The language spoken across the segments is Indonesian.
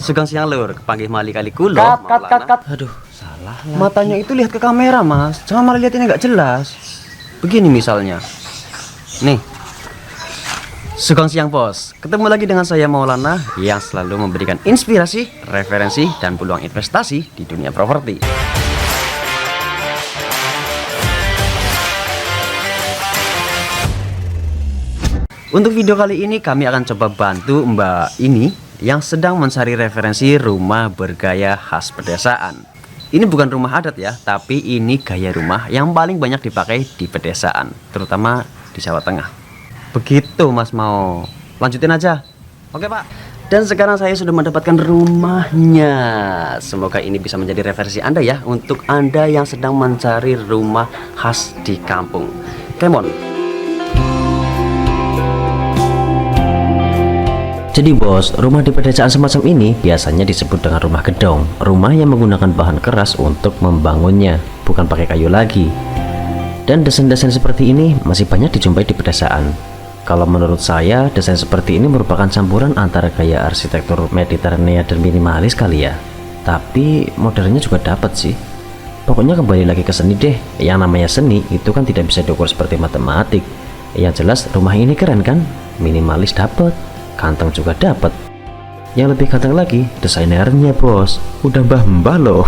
Sugeng siang lur, kepanggih mali kali kulo. Kat. Aduh, salah lah. Matanya itu lihat ke kamera, Mas. Jangan malah lihat ini nggak jelas. Begini misalnya. Nih. Sugeng siang bos. Ketemu lagi dengan saya Maulana yang selalu memberikan inspirasi, referensi, dan peluang investasi di dunia properti. Untuk video kali ini kami akan coba bantu Mbak ini yang sedang mencari referensi rumah bergaya khas pedesaan. Ini bukan rumah adat ya, tapi ini gaya rumah yang paling banyak dipakai di pedesaan, terutama di Jawa Tengah. Begitu Mas, mau lanjutin aja. Oke Pak. Dan sekarang saya sudah mendapatkan rumahnya. Semoga ini bisa menjadi referensi Anda ya, untuk Anda yang sedang mencari rumah khas di kampung. Come on. Jadi bos, rumah di pedesaan semacam ini biasanya disebut dengan rumah gedong. Rumah yang menggunakan bahan keras untuk membangunnya, bukan pakai kayu lagi. Dan desain-desain seperti ini masih banyak dijumpai di pedesaan. Kalau menurut saya, desain seperti ini merupakan campuran antara gaya arsitektur Mediterania dan minimalis kali ya. Tapi modernnya juga dapat sih. Pokoknya kembali lagi ke seni deh. Yang namanya seni itu kan tidak bisa diukur seperti matematik. Yang jelas rumah ini keren kan? Minimalis dapat, ganteng juga dapat. Yang lebih ganteng lagi desainernya bos, udah mbah-mbah loh.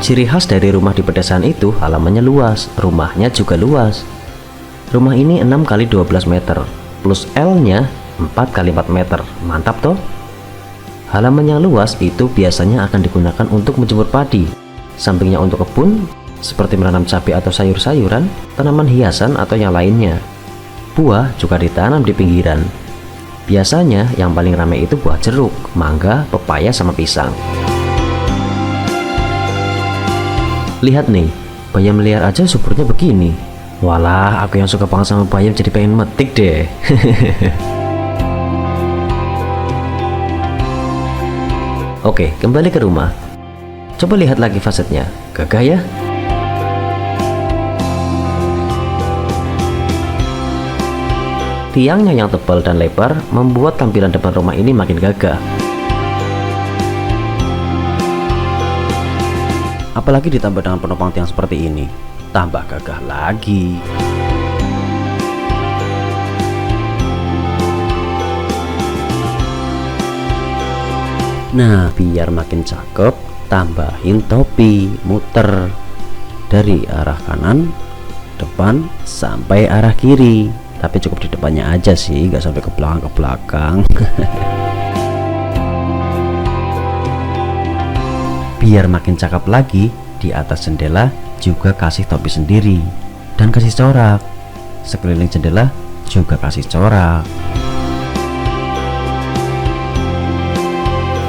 Ciri khas dari rumah di pedesaan itu halamannya luas, rumahnya juga luas. Rumah ini 6 x 12 meter plus L nya 4 x 4 meter. Mantap toh. Halaman yang luas itu biasanya akan digunakan untuk menjemur padi, sampingnya untuk kebun seperti menanam cabai atau sayur-sayuran, tanaman hiasan atau yang lainnya. Buah juga ditanam di pinggiran. Biasanya yang paling ramai itu buah jeruk, mangga, pepaya, sama pisang. Lihat nih, bayam liar aja suburnya begini. Walah, aku yang suka banget sama bayam jadi pengen metik deh. Oke, kembali ke rumah. Coba lihat lagi fasadnya, gagah ya? Tiangnya yang tebal dan lebar membuat tampilan depan rumah ini makin gagah. Apalagi ditambah dengan penopang tiang seperti ini, tambah gagah lagi. Nah, biar makin cakep, tambahin topi muter dari arah kanan depan sampai arah kiri. Tapi cukup di depannya aja sih, nggak sampai ke belakang. Biar makin cakep lagi, di atas jendela juga kasih topi sendiri dan kasih corak. Sekeliling jendela juga kasih corak.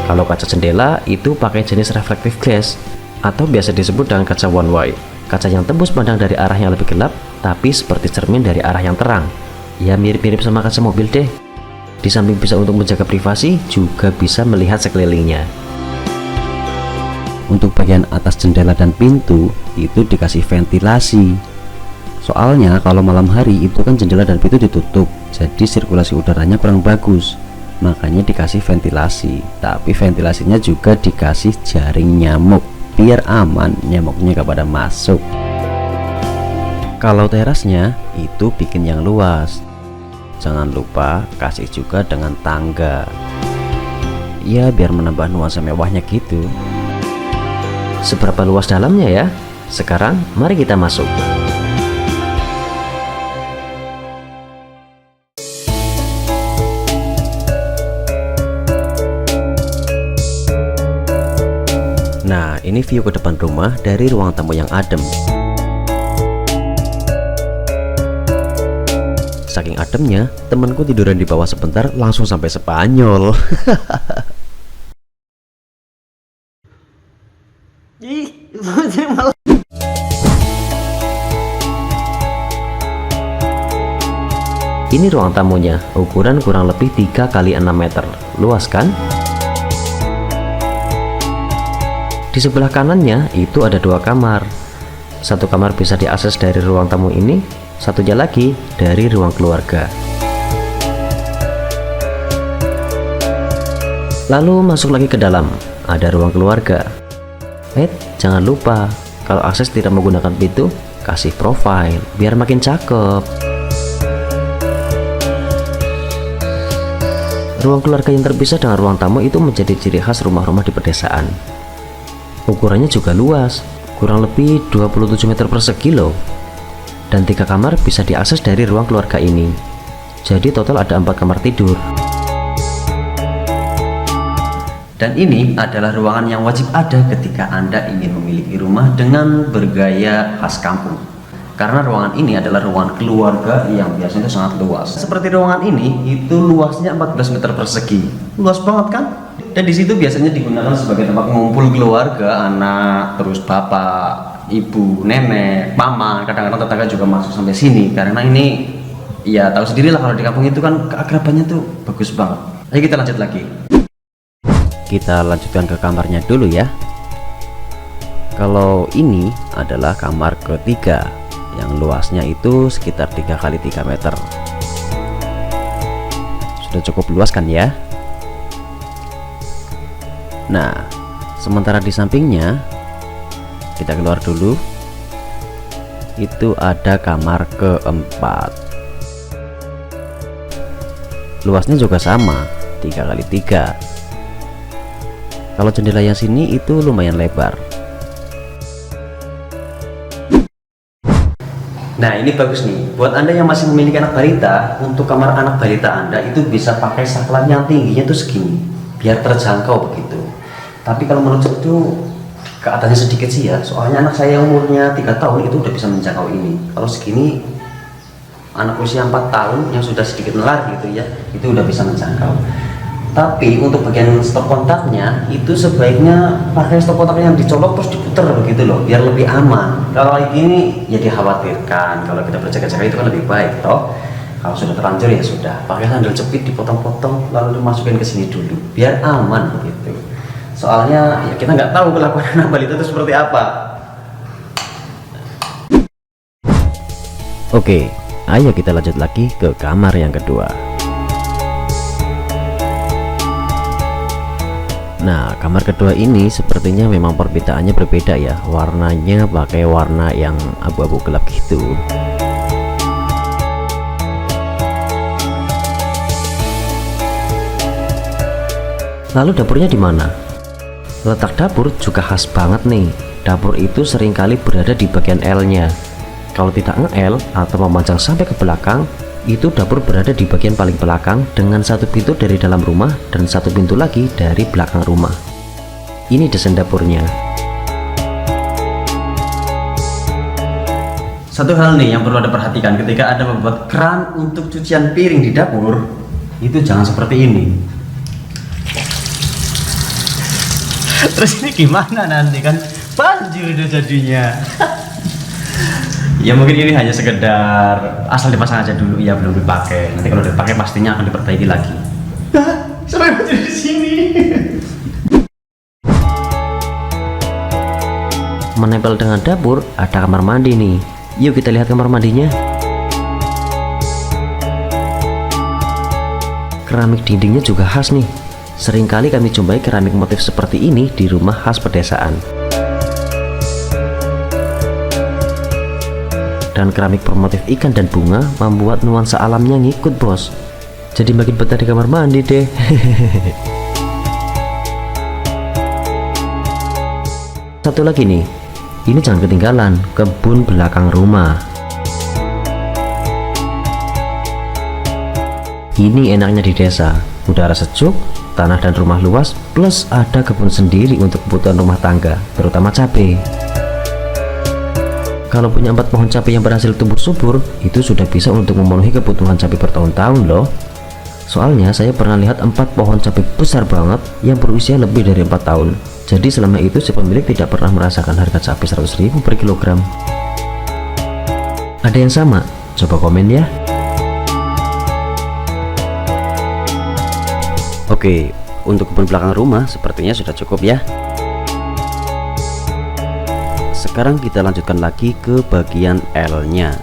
Kalau kaca jendela itu pakai jenis reflective glass atau biasa disebut dengan kaca one way. Kaca yang tembus pandang dari arah yang lebih gelap, tapi seperti cermin dari arah yang terang. Ya mirip-mirip sama kaca mobil deh. Di samping bisa untuk menjaga privasi, juga bisa melihat sekelilingnya. Untuk bagian atas jendela dan pintu itu dikasih ventilasi. Soalnya kalau malam hari itu kan jendela dan pintu ditutup, jadi sirkulasi udaranya kurang bagus. Makanya dikasih ventilasi. Tapi ventilasinya juga dikasih jaring nyamuk, biar aman nyamuknya gak pada masuk. Kalau terasnya itu bikin yang luas. Jangan lupa kasih juga dengan tangga. Ya biar menambah nuansa mewahnya gitu. Seberapa luas dalamnya ya? Sekarang mari kita masuk. Nah, ini view ke depan rumah dari ruang tamu yang adem. Saking ademnya, temanku tiduran di bawah sebentar langsung sampai Spanyol. Ini ruang tamunya, ukuran kurang lebih 3 x 6 meter. Luas kan? Di sebelah kanannya itu ada 2 kamar. Satu kamar bisa diakses dari ruang tamu ini, satunya lagi dari ruang keluarga. Lalu masuk lagi ke dalam, ada ruang keluarga. Jangan lupa, kalau akses tidak menggunakan pintu, kasih profile biar makin cakep. Ruang keluarga yang terpisah dengan ruang tamu itu menjadi ciri khas rumah-rumah di pedesaan. Ukurannya juga luas, kurang lebih 27 meter persegi loh. Dan 3 kamar bisa diakses dari ruang keluarga ini. Jadi total ada 4 kamar tidur. Dan ini adalah ruangan yang wajib ada ketika Anda ingin memiliki rumah dengan bergaya khas kampung. Karena ruangan ini adalah ruangan keluarga yang biasanya itu sangat luas. Seperti ruangan ini, itu luasnya 14 meter persegi. Luas banget kan? Dan di situ biasanya digunakan sebagai tempat ngumpul keluarga, anak, terus bapak, ibu, nenek, paman. Kadang-kadang tetangga juga masuk sampai sini. Karena ini, ya tahu sendirilah kalau di kampung itu kan keakrabannya tuh bagus banget. Ayo kita lanjut lagi. Kita lanjutkan ke kamarnya dulu ya. Kalau ini adalah kamar ketiga yang luasnya itu sekitar 3 kali 3 meter. Sudah cukup luas kan ya? Nah, sementara di sampingnya kita keluar dulu. Itu ada kamar keempat. Luasnya juga sama, 3 kali 3. Kalau jendela yang sini itu lumayan lebar. Nah ini bagus nih, buat Anda yang masih memiliki anak balita, untuk kamar anak balita Anda itu bisa pakai saklar yang tingginya tuh segini, biar terjangkau begitu. Tapi kalau menurut itu ke atasnya sedikit sih ya, soalnya anak saya yang umurnya 3 tahun itu udah bisa menjangkau ini. Kalau segini, anak usia 4 tahun yang sudah sedikit melar gitu ya, itu udah bisa menjangkau. Tapi untuk bagian stop kontaknya itu sebaiknya pakai stop kontak yang dicolok terus diputer begitu loh, biar lebih aman. Kalau kayak gini ya dikhawatirkan, kalau kita berjaga-jaga itu kan lebih baik toh. Kalau sudah terlanjur ya sudah, pakai sandal jepit dipotong-potong lalu dimasukin ke sini dulu biar aman begitu. Soalnya ya kita nggak tahu kelakuan anak balita itu seperti apa. Oke, ayo kita lanjut lagi ke kamar yang kedua. Nah, kamar kedua ini sepertinya memang perbedaan berbeda ya. Warnanya pakai warna yang abu-abu gelap gitu. Lalu dapurnya di mana? Letak dapur juga khas banget nih. Dapur itu seringkali berada di bagian L-nya. Kalau tidak nge-L atau memanjang sampai ke belakang, itu dapur berada di bagian paling belakang dengan satu pintu dari dalam rumah dan satu pintu lagi dari belakang rumah. Ini desain dapurnya. Satu hal nih yang perlu Anda perhatikan ketika Anda membuat keran untuk cucian piring di dapur, itu jangan seperti ini. Terus ini gimana nanti kan banjir udah jadinya. Ya mungkin ini hanya sekedar asal dipasang aja dulu, ya belum dipakai. Nanti kalau dipakai pastinya akan diperbaiki lagi. Sampai banjir di sini. Menempel dengan dapur ada kamar mandi nih. Yuk kita lihat kamar mandinya. Keramik dindingnya juga khas nih. Seringkali kami jumpai keramik motif seperti ini di rumah khas pedesaan. Dan keramik bermotif ikan dan bunga membuat nuansa alamnya ngikut bos. Jadi makin betah di kamar mandi deh. Satu lagi nih, ini jangan ketinggalan, kebun belakang rumah. Ini enaknya di desa, udara sejuk, tanah dan rumah luas, plus ada kebun sendiri untuk kebutuhan rumah tangga, terutama cabai. Kalau punya 4 pohon cabai yang berhasil tumbuh subur, itu sudah bisa untuk memenuhi kebutuhan cabai bertahun-tahun loh. Soalnya saya pernah lihat 4 pohon cabai besar banget yang berusia lebih dari 4 tahun. Jadi selama itu si pemilik tidak pernah merasakan harga cabai 100.000 per kilogram. Ada yang sama? Coba komen ya. Oke, untuk kebun belakang rumah sepertinya sudah cukup ya. Sekarang kita lanjutkan lagi ke bagian L-nya.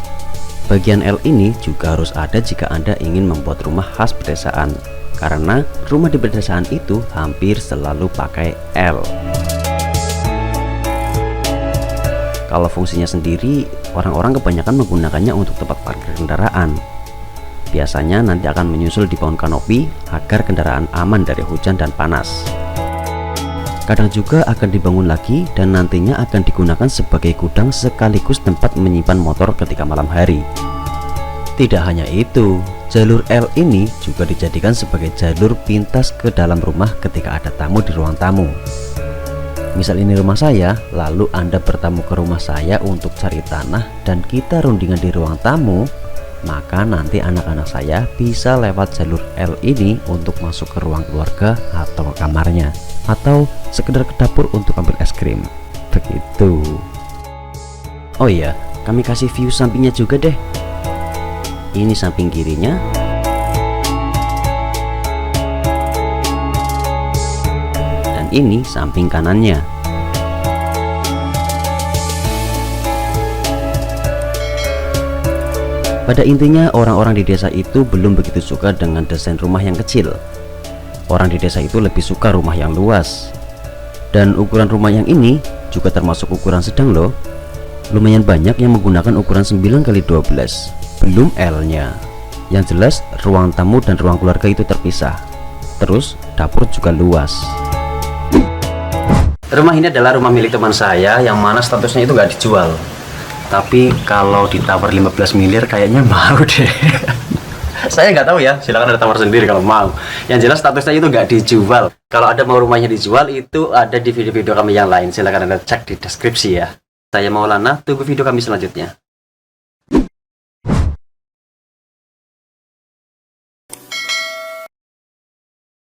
Bagian L ini juga harus ada jika Anda ingin membuat rumah khas pedesaan. karena rumah di pedesaan itu hampir selalu pakai L. Kalau fungsinya sendiri, orang-orang kebanyakan menggunakannya untuk tempat parkir kendaraan. Biasanya nanti akan menyusul di pohon kanopi agar kendaraan aman dari hujan dan panas. Kadang juga akan dibangun lagi dan nantinya akan digunakan sebagai gudang sekaligus tempat menyimpan motor ketika malam hari. Tidak hanya itu, jalur L ini juga dijadikan sebagai jalur pintas ke dalam rumah ketika ada tamu di ruang tamu. Misal ini rumah saya, lalu Anda bertamu ke rumah saya untuk cari tanah dan kita rundingan di ruang tamu, maka nanti anak-anak saya bisa lewat jalur L ini untuk masuk ke ruang keluarga atau ke kamarnya, atau sekedar ke dapur untuk ambil es krim. Begitu. Oh iya, kami kasih view sampingnya juga deh. Ini samping kirinya. Ini samping kanannya. Pada intinya orang-orang di desa itu belum begitu suka dengan desain rumah yang kecil. Orang di desa itu lebih suka rumah yang luas. Dan ukuran rumah yang ini juga termasuk ukuran sedang loh. Lumayan banyak yang menggunakan ukuran 9x12, belum L-nya. Yang jelas ruang tamu dan ruang keluarga itu terpisah. Terus dapur juga luas. Rumah ini adalah rumah milik teman saya yang mana statusnya itu nggak dijual. Tapi kalau ditawar 15 miliar kayaknya mau deh. Saya nggak tahu ya, silakan ada tawar sendiri kalau mau. Yang jelas statusnya itu nggak dijual. Kalau ada mau rumahnya dijual itu ada di video-video kami yang lain. Silakan Anda cek di deskripsi ya. Saya Maulana, tunggu video kami selanjutnya.